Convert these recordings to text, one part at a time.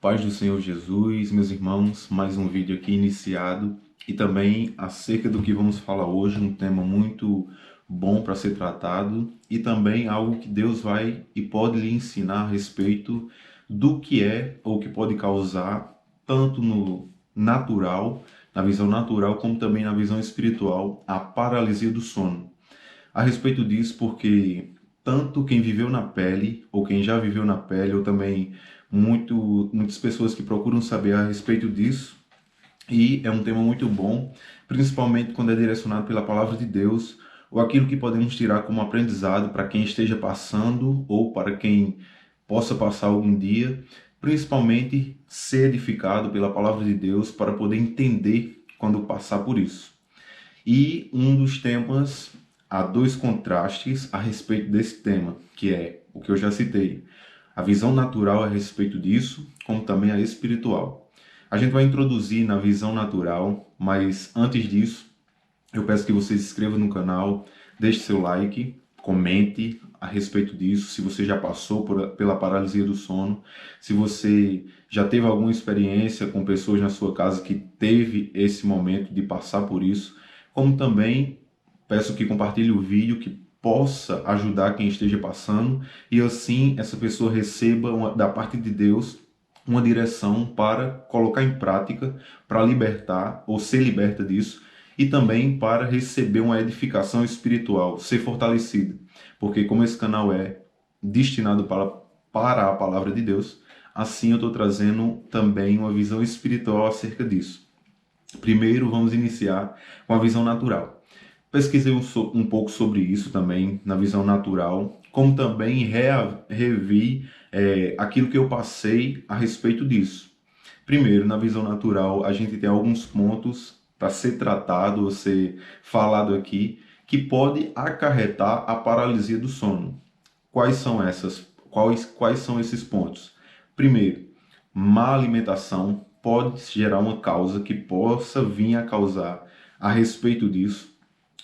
Paz do Senhor Jesus, meus irmãos, mais um vídeo aqui iniciado e também acerca do que vamos falar hoje, um tema muito bom para ser tratado e também algo que Deus vai e pode lhe ensinar a respeito do que é ou que pode causar tanto no natural, na visão natural, como também na visão espiritual, a paralisia do sono. A respeito disso, porque tanto quem viveu na pele, ou quem já viveu na pele, ou também muitas pessoas que procuram saber a respeito disso, e é um tema muito bom, principalmente quando é direcionado pela palavra de Deus, ou aquilo que podemos tirar como aprendizado para quem esteja passando, ou para quem possa passar algum dia, principalmente ser edificado pela palavra de Deus para poder entender quando passar por isso. E um dos temas, há dois contrastes a respeito desse tema, que é o que eu já citei, a visão natural a respeito disso, como também a espiritual. A gente vai introduzir na visão natural, mas antes disso, eu peço que você se inscreva no canal, deixe seu like, comente a respeito disso, se você já passou pela paralisia do sono, se você já teve alguma experiência com pessoas na sua casa que teve esse momento de passar por isso, como também peço que compartilhe o vídeo que possa ajudar quem esteja passando e assim essa pessoa receba da parte de Deus uma direção para colocar em prática, para libertar ou ser liberta disso e também para receber uma edificação espiritual, ser fortalecida. Porque como esse canal é destinado para a palavra de Deus, assim eu estou trazendo também uma visão espiritual acerca disso. Primeiro, vamos iniciar com a visão natural. Pesquisei um pouco sobre isso também, na visão natural, como também revi aquilo que eu passei a respeito disso. Primeiro, na visão natural, a gente tem alguns pontos para ser tratado ou ser falado aqui, que pode acarretar a paralisia do sono. Quais são esses pontos? Primeiro, má alimentação pode gerar uma causa que possa vir a causar a respeito disso.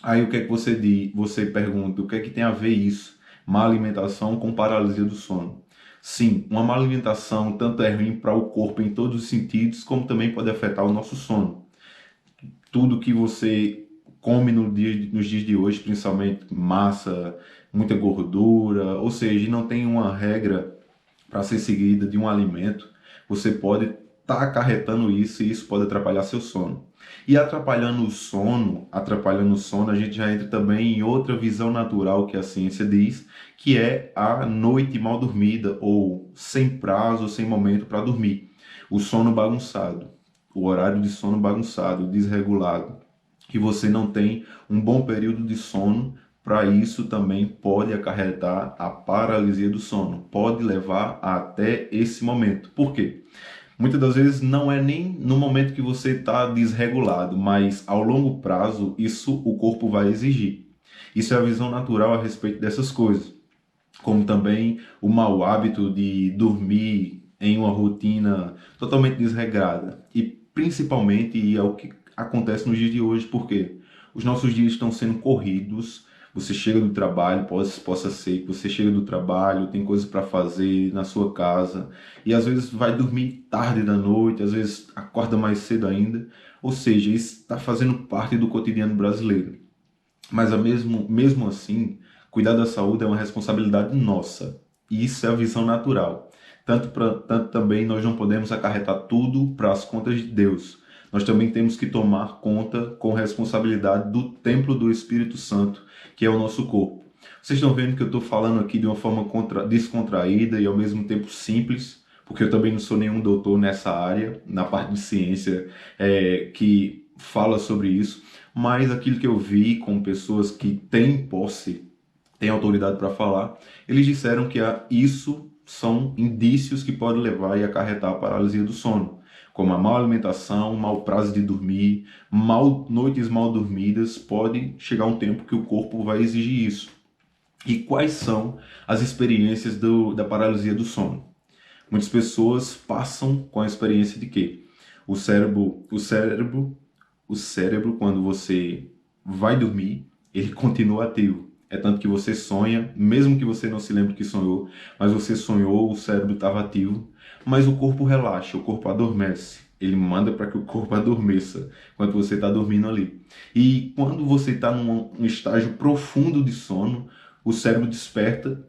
Aí o que é que você diz? Você pergunta, o que é que tem a ver isso? Má alimentação com paralisia do sono. Sim, uma má alimentação tanto é ruim para o corpo em todos os sentidos, como também pode afetar o nosso sono. Tudo que você come nos dias de hoje, principalmente massa, muita gordura, ou seja, não tem uma regra para ser seguida de um alimento, você pode estar acarretando isso e isso pode atrapalhar seu sono. E atrapalhando o sono, a gente já entra também em outra visão natural que a ciência diz, que é a noite mal dormida ou sem prazo, sem momento para dormir. O sono bagunçado, o horário de sono bagunçado, desregulado, que você não tem um bom período de sono. Para isso também pode acarretar a paralisia do sono, pode levar até esse momento. Por quê? Muitas das vezes não é nem no momento que você está desregulado, mas ao longo prazo isso o corpo vai exigir. Isso é a visão natural a respeito dessas coisas, como também o mau hábito de dormir em uma rotina totalmente desregrada e principalmente e é o que acontece nos dias de hoje, porque os nossos dias estão sendo corridos. Você chega do trabalho, possa ser que você chega do trabalho, tem coisas para fazer na sua casa e às vezes vai dormir tarde da noite, às vezes acorda mais cedo ainda. Ou seja, isso está fazendo parte do cotidiano brasileiro. Mas mesmo assim, cuidar da saúde é uma responsabilidade nossa. E isso é a visão natural. Tanto também nós não podemos acarretar tudo para as contas de Deus. Nós também temos que tomar conta com responsabilidade do templo do Espírito Santo, que é o nosso corpo. Vocês estão vendo que eu estou falando aqui de uma forma descontraída e ao mesmo tempo simples, porque eu também não sou nenhum doutor nessa área, na parte de ciência que fala sobre isso, mas aquilo que eu vi com pessoas que têm posse, têm autoridade para falar, eles disseram que isso são indícios que podem levar e acarretar a paralisia do sono, como a má alimentação, mau prazo de dormir, noites mal dormidas, pode chegar um tempo que o corpo vai exigir isso. E quais são as experiências da paralisia do sono? Muitas pessoas passam com a experiência de que o cérebro, quando você vai dormir, ele continua ativo. É tanto que você sonha, mesmo que você não se lembre que sonhou, mas você sonhou, o cérebro estava ativo, mas o corpo relaxa, o corpo adormece. Ele manda para que o corpo adormeça quando você está dormindo ali. E quando você está num estágio profundo de sono, o cérebro desperta,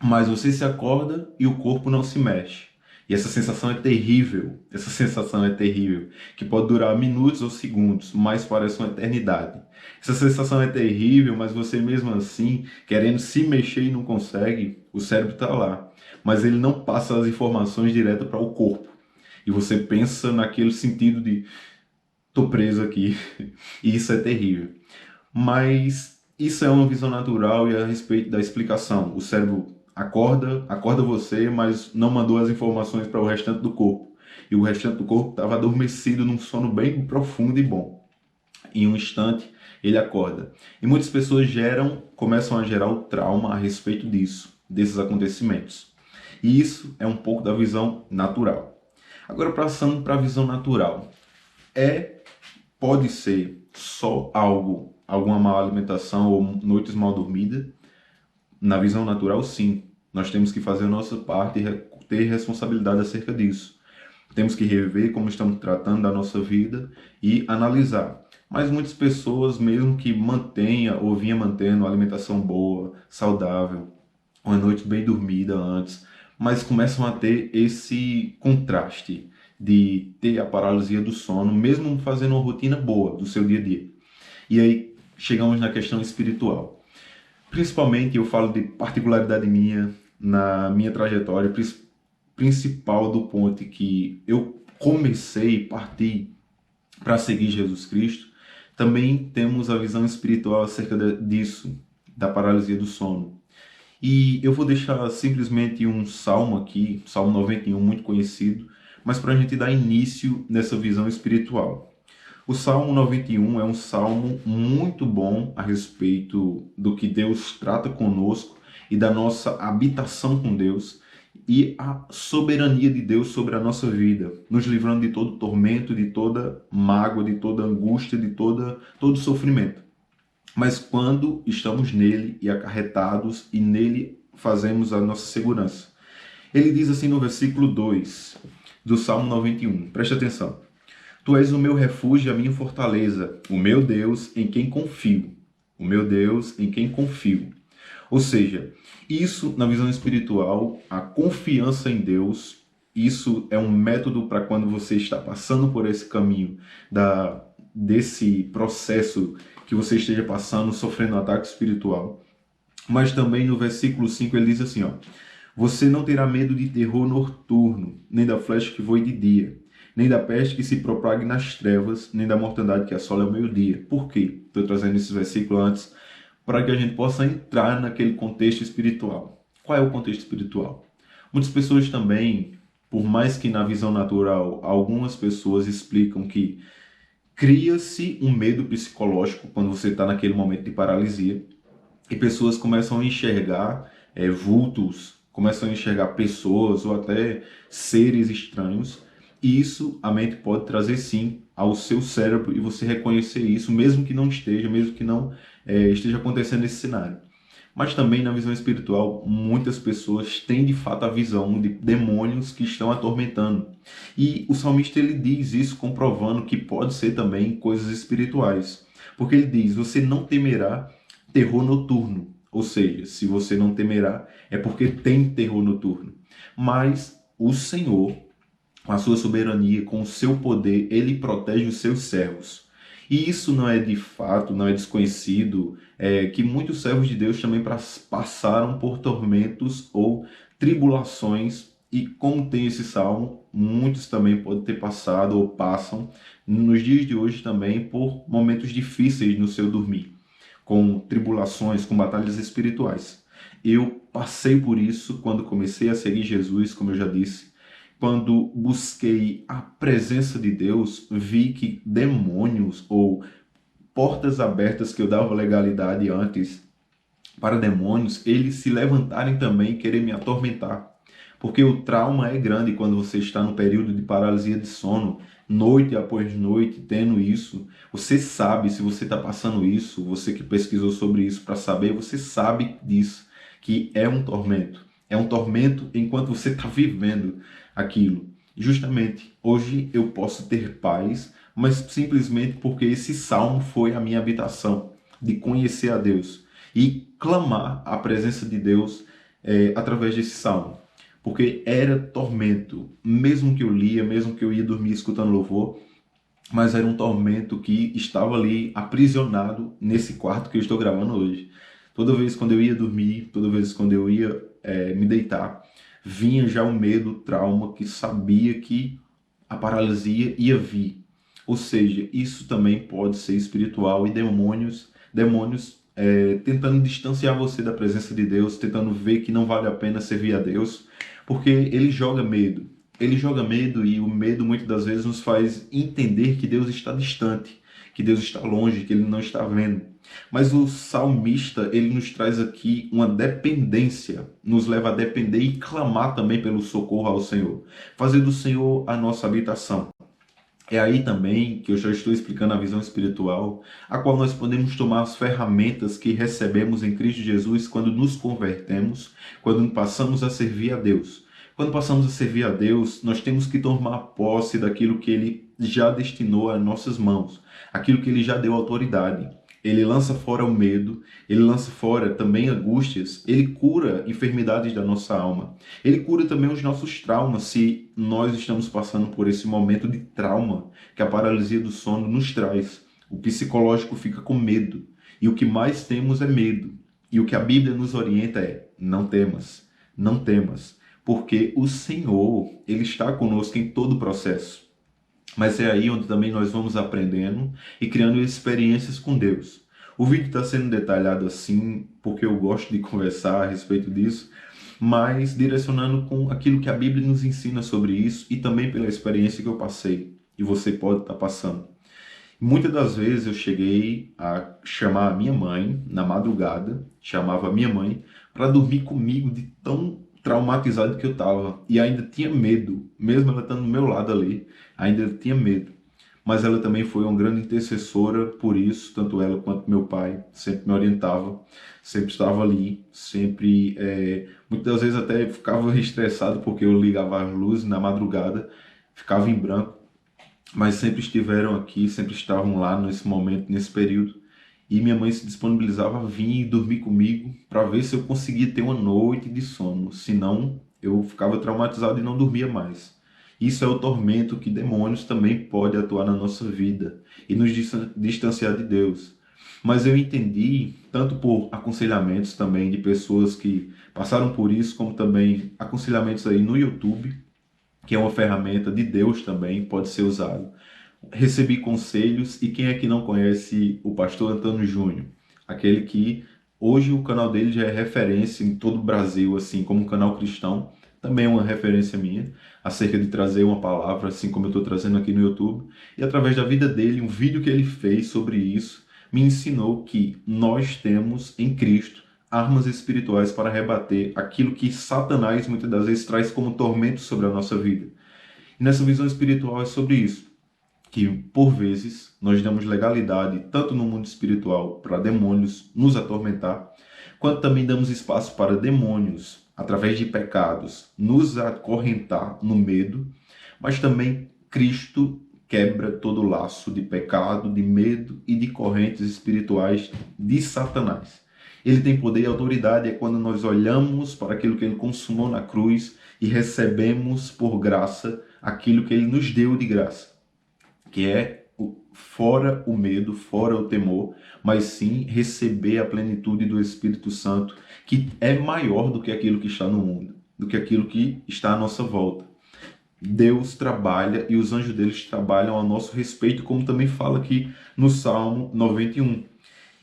mas você se acorda e o corpo não se mexe. E essa sensação é terrível, essa sensação é terrível, que pode durar minutos ou segundos, mas parece uma eternidade. Essa sensação é terrível, mas você mesmo assim, querendo se mexer e não consegue, o cérebro está lá, mas ele não passa as informações direto para o corpo. E você pensa naquele sentido de tô preso aqui, e isso é terrível. Mas isso é uma visão natural e a respeito da explicação. O cérebro acorda você, mas não mandou as informações para o restante do corpo. E o restante do corpo estava adormecido num sono bem profundo e bom. Em um instante, ele acorda. E muitas pessoas começam a gerar o trauma a respeito disso, desses acontecimentos. E isso é um pouco da visão natural. Agora, passando para a visão natural. Pode ser só alguma má alimentação ou noites mal dormidas? Na visão natural, sim. Nós temos que fazer a nossa parte e ter responsabilidade acerca disso. Temos que rever como estamos tratando da nossa vida e analisar. Mas muitas pessoas, mesmo que mantenha ou vinha mantendo uma alimentação boa, saudável, uma noite bem dormida antes, mas começam a ter esse contraste de ter a paralisia do sono, mesmo fazendo uma rotina boa do seu dia a dia. E aí chegamos na questão espiritual. Principalmente eu falo de particularidade minha, na minha trajetória principal do ponto que eu comecei, parti para seguir Jesus Cristo. Também temos a visão espiritual acerca disso, da paralisia do sono. E eu vou deixar simplesmente um salmo aqui, Salmo 91, muito conhecido, mas para a gente dar início nessa visão espiritual. O Salmo 91 é um salmo muito bom a respeito do que Deus trata conosco e da nossa habitação com Deus e a soberania de Deus sobre a nossa vida, nos livrando de todo tormento, de toda mágoa, de toda angústia, de todo sofrimento. Mas quando estamos nele e acarretados e nele fazemos a nossa segurança. Ele diz assim no versículo 2 do Salmo 91, preste atenção. Tu és o meu refúgio e a minha fortaleza, o meu Deus em quem confio. O meu Deus em quem confio. Ou seja, isso na visão espiritual, a confiança em Deus, isso é um método para quando você está passando por esse caminho desse processo que você esteja passando, sofrendo um ataque espiritual. Mas também no versículo 5 ele diz assim, ó, você não terá medo de terror noturno, nem da flecha que voe de dia, nem da peste que se propague nas trevas, nem da mortandade que assola ao meio-dia. Por quê? Estou trazendo esse versículo antes para que a gente possa entrar naquele contexto espiritual. Qual é o contexto espiritual? Muitas pessoas também, por mais que na visão natural, algumas pessoas explicam que cria-se um medo psicológico quando você está naquele momento de paralisia e pessoas começam a enxergar vultos, começam a enxergar pessoas ou até seres estranhos. E isso a mente pode trazer sim ao seu cérebro e você reconhecer isso, mesmo que não esteja, mesmo que não esteja acontecendo nesse cenário. Mas também na visão espiritual, muitas pessoas têm de fato a visão de demônios que estão atormentando. E o salmista ele diz isso comprovando que pode ser também coisas espirituais. Porque ele diz, você não temerá terror noturno. Ou seja, se você não temerá, é porque tem terror noturno. Mas o Senhor, com a sua soberania, com o seu poder, ele protege os seus servos. E isso não é de fato, não é desconhecido, que muitos servos de Deus também passaram por tormentos ou tribulações, e como tem esse salmo, muitos também podem ter passado ou passam nos dias de hoje também por momentos difíceis no seu dormir, com tribulações, com batalhas espirituais. Eu passei por isso quando comecei a seguir Jesus, como eu já disse. Quando busquei a presença de Deus, vi que demônios ou portas abertas que eu dava legalidade antes para demônios, eles se levantarem também e querer me atormentar. Porque o trauma é grande quando você está no período de paralisia de sono, noite após noite, tendo isso. Você sabe, se você está passando isso, você que pesquisou sobre isso para saber, você sabe disso, que é um tormento. É um tormento enquanto você está vivendo aquilo. Justamente, hoje eu posso ter paz, mas simplesmente porque esse salmo foi a minha habitação, de conhecer a Deus e clamar a presença de Deus através desse salmo. Porque era tormento, mesmo que eu lia, mesmo que eu ia dormir escutando louvor, mas era um tormento que estava ali aprisionado nesse quarto que eu estou gravando hoje. Toda vez quando eu ia dormir, toda vez quando eu ia me deitar, vinha já o medo, o trauma, que sabia que a paralisia ia vir. Ou seja, isso também pode ser espiritual e demônios tentando distanciar você da presença de Deus, tentando ver que não vale a pena servir a Deus, porque ele joga medo. Ele joga medo e o medo muitas das vezes nos faz entender que Deus está distante, que Deus está longe, que Ele não está vendo. Mas o salmista, ele nos traz aqui uma dependência, nos leva a depender e clamar também pelo socorro ao Senhor. Fazer do Senhor a nossa habitação. É aí também que eu já estou explicando a visão espiritual, a qual nós podemos tomar as ferramentas que recebemos em Cristo Jesus quando nos convertemos, quando passamos a servir a Deus. Quando passamos a servir a Deus, nós temos que tomar posse daquilo que Ele já destinou às nossas mãos, aquilo que Ele já deu autoridade. Ele lança fora o medo, Ele lança fora também angústias, Ele cura enfermidades da nossa alma. Ele cura também os nossos traumas, se nós estamos passando por esse momento de trauma que a paralisia do sono nos traz. O psicológico fica com medo, e o que mais temos é medo. E o que a Bíblia nos orienta é: não temas, não temas, porque o Senhor, Ele está conosco em todo o processo. Mas é aí onde também nós vamos aprendendo e criando experiências com Deus. O vídeo está sendo detalhado assim, porque eu gosto de conversar a respeito disso, mas direcionando com aquilo que a Bíblia nos ensina sobre isso e também pela experiência que eu passei e você pode estar passando. Muitas das vezes eu cheguei a chamar a minha mãe na madrugada, chamava a minha mãe para dormir comigo de tão traumatizado que eu estava e ainda tinha medo, mesmo ela estando do meu lado ali, ainda tinha medo. Mas ela também foi uma grande intercessora por isso, tanto ela quanto meu pai, sempre me orientava, sempre estava ali, sempre, muitas das vezes até ficava estressado porque eu ligava as luzes na madrugada, ficava em branco, mas sempre estiveram aqui, sempre estavam lá nesse momento, nesse período. E minha mãe se disponibilizava a vir dormir comigo para ver se eu conseguia ter uma noite de sono. Senão, eu ficava traumatizado e não dormia mais. Isso é o tormento que demônios também podem atuar na nossa vida e nos distanciar de Deus. Mas eu entendi, tanto por aconselhamentos também de pessoas que passaram por isso, como também aconselhamentos aí no YouTube, que é uma ferramenta de Deus também, pode ser usado. Recebi conselhos e quem é que não conhece o pastor Antônio Júnior? Aquele que hoje o canal dele já é referência em todo o Brasil, assim como um canal cristão, também é uma referência minha, acerca de trazer uma palavra, assim como eu estou trazendo aqui no YouTube. E através da vida dele, um vídeo que ele fez sobre isso, me ensinou que nós temos em Cristo armas espirituais para rebater aquilo que Satanás muitas das vezes traz como tormento sobre a nossa vida. E nessa visão espiritual é sobre isso, que por vezes nós damos legalidade tanto no mundo espiritual para demônios nos atormentar, quanto também damos espaço para demônios, através de pecados, nos acorrentar no medo, mas também Cristo quebra todo o laço de pecado, de medo e de correntes espirituais de Satanás. Ele tem poder e autoridade é quando nós olhamos para aquilo que ele consumou na cruz e recebemos por graça aquilo que ele nos deu de graça, que é fora o medo, fora o temor, mas sim receber a plenitude do Espírito Santo, que é maior do que aquilo que está no mundo, do que aquilo que está à nossa volta. Deus trabalha e os anjos deles trabalham a nosso respeito, como também fala aqui no Salmo 91.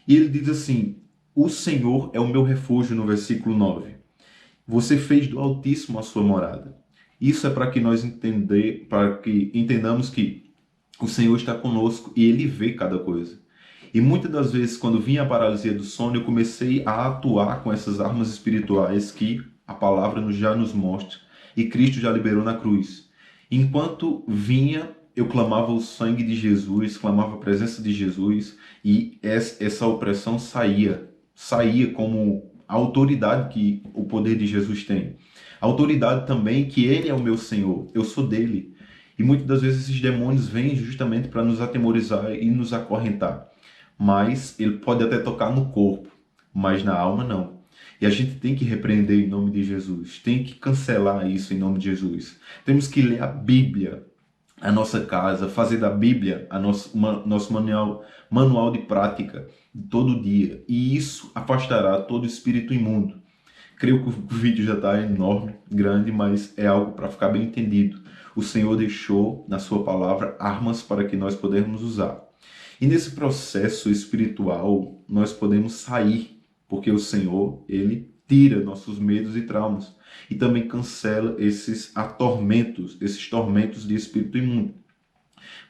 E ele diz assim: o Senhor é o meu refúgio, no versículo 9. Você fez do Altíssimo a sua morada. Isso é para que nós entendamos que o Senhor está conosco e Ele vê cada coisa. E muitas das vezes, quando vinha a paralisia do sono, eu comecei a atuar com essas armas espirituais que a palavra já nos mostra, e Cristo já liberou na cruz. Enquanto vinha, eu clamava o sangue de Jesus, clamava a presença de Jesus, e essa opressão saía como a autoridade que o poder de Jesus tem. A autoridade também que ele é o meu Senhor, eu sou dele. E muitas das vezes esses demônios vêm justamente para nos atemorizar e nos acorrentar. Mas ele pode até tocar no corpo, mas na alma não. E a gente tem que repreender em nome de Jesus, tem que cancelar isso em nome de Jesus. Temos que ler a Bíblia, a nossa casa, fazer da Bíblia nosso manual de prática de todo dia. E isso afastará todo espírito imundo. Creio que o vídeo já está enorme, grande, mas é algo para ficar bem entendido. O Senhor deixou na sua palavra armas para que nós podemos usar. E nesse processo espiritual, nós podemos sair, porque o Senhor, ele tira nossos medos e traumas e também cancela esses tormentos de espírito imundo.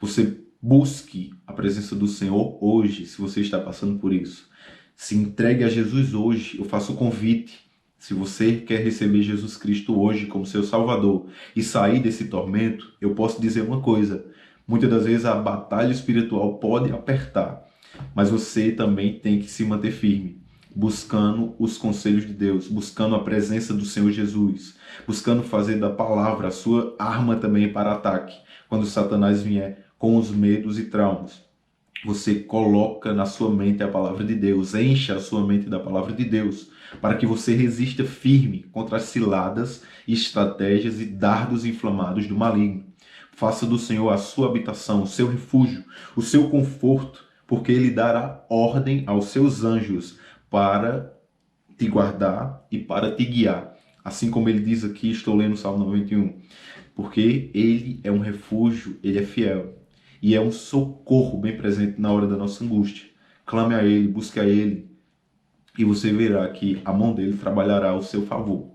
Você busque a presença do Senhor hoje, se você está passando por isso. Se entregue a Jesus hoje. Eu faço o convite. Se você quer receber Jesus Cristo hoje como seu Salvador e sair desse tormento, eu posso dizer uma coisa. Muitas das vezes a batalha espiritual pode apertar, mas você também tem que se manter firme, buscando os conselhos de Deus, buscando a presença do Senhor Jesus, buscando fazer da palavra a sua arma também para ataque, quando Satanás vier com os medos e traumas. Você coloca na sua mente a palavra de Deus, encha a sua mente da palavra de Deus, para que você resista firme contra as ciladas, estratégias e dardos inflamados do maligno. Faça do Senhor a sua habitação, o seu refúgio, o seu conforto, porque Ele dará ordem aos seus anjos para te guardar e para te guiar. Assim como Ele diz aqui, estou lendo o Salmo 91, porque Ele é um refúgio, Ele é fiel. E é um socorro bem presente na hora da nossa angústia. Clame a Ele, busque a Ele, e você verá que a mão dele trabalhará ao seu favor.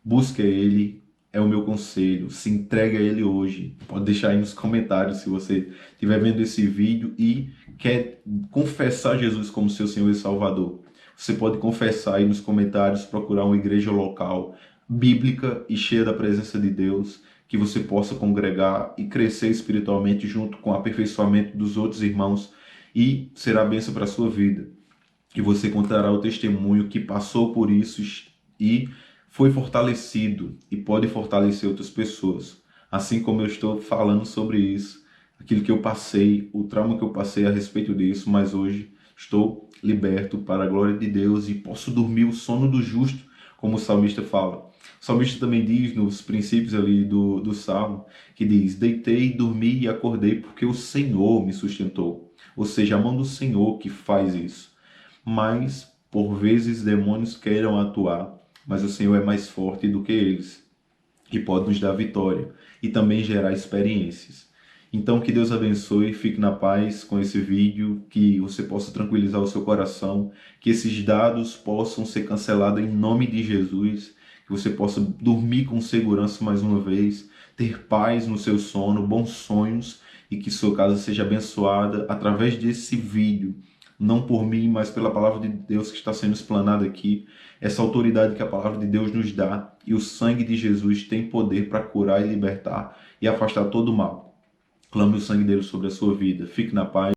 Busque a Ele, é o meu conselho. Se entregue a Ele hoje. Pode deixar aí nos comentários se você estiver vendo esse vídeo e quer confessar Jesus como seu Senhor e Salvador. Você pode confessar aí nos comentários, procurar uma igreja local, bíblica e cheia da presença de Deus, que você possa congregar e crescer espiritualmente junto com o aperfeiçoamento dos outros irmãos, e será bênção para a sua vida. E você contará o testemunho que passou por isso e foi fortalecido e pode fortalecer outras pessoas. Assim como eu estou falando sobre isso, aquilo que eu passei, o trauma que eu passei a respeito disso, mas hoje estou liberto para a glória de Deus e posso dormir o sono do justo, como o salmista fala. O salmista também diz nos princípios ali do Salmo, que diz: deitei, dormi e acordei porque o Senhor me sustentou. Ou seja, a mão do Senhor que faz isso. Mas, por vezes, demônios queiram atuar, mas o Senhor é mais forte do que eles e pode nos dar vitória e também gerar experiências. Então, que Deus abençoe, fique na paz com esse vídeo, que você possa tranquilizar o seu coração, que esses dados possam ser cancelados em nome de Jesus, que você possa dormir com segurança mais uma vez, ter paz no seu sono, bons sonhos, e que sua casa seja abençoada através desse vídeo. Não por mim, mas pela palavra de Deus que está sendo explanada aqui, essa autoridade que a palavra de Deus nos dá, e o sangue de Jesus tem poder para curar e libertar e afastar todo o mal. Clame o sangue dele sobre a sua vida. Fique na paz.